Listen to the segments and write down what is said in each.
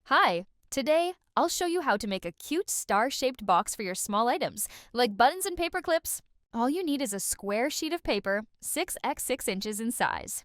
Hi, today I'll show you how to make a cute star-shaped box for your small items, like buttons and paper clips. All you need is a square sheet of paper, 6 x 6 inches in size.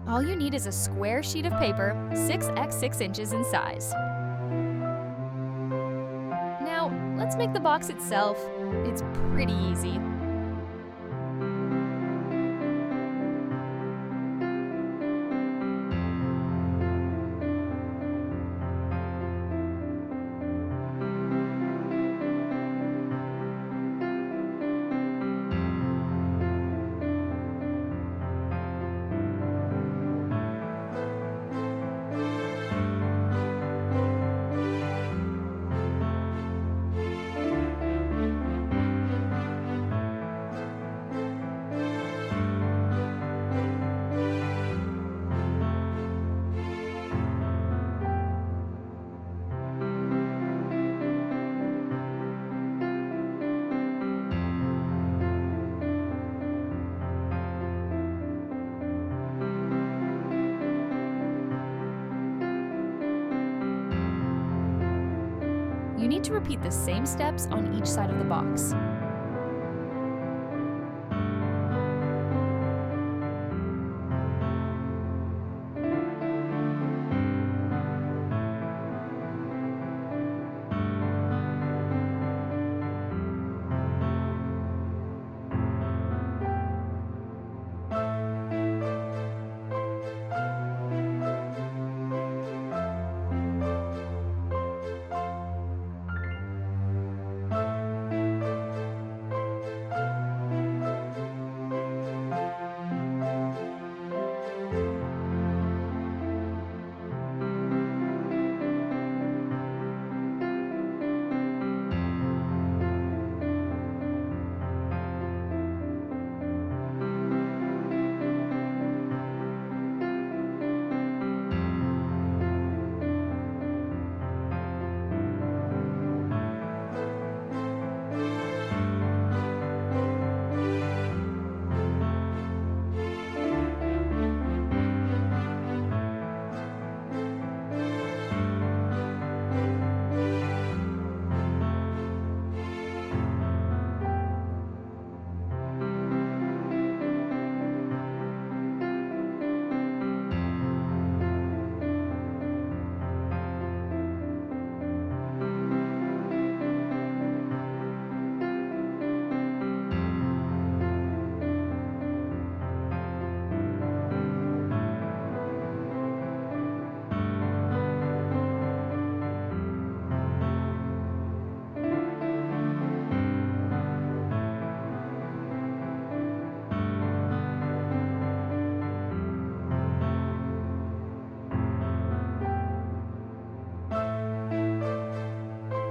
All you need is a square sheet of paper, 6 x 6 inches in size. Now, let's make the box itself. It's pretty easy. You need to repeat the same steps on each side of the box.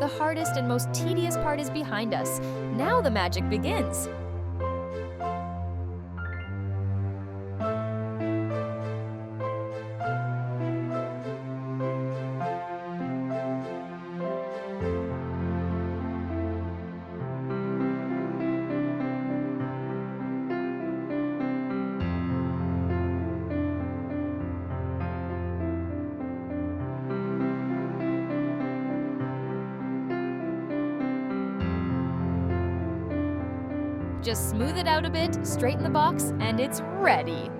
The hardest and most tedious part is behind us. Now the magic begins. Just smooth it out a bit, straighten the box, and it's ready.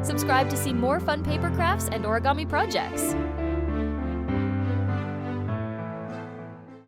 Subscribe to see more fun paper crafts and origami projects.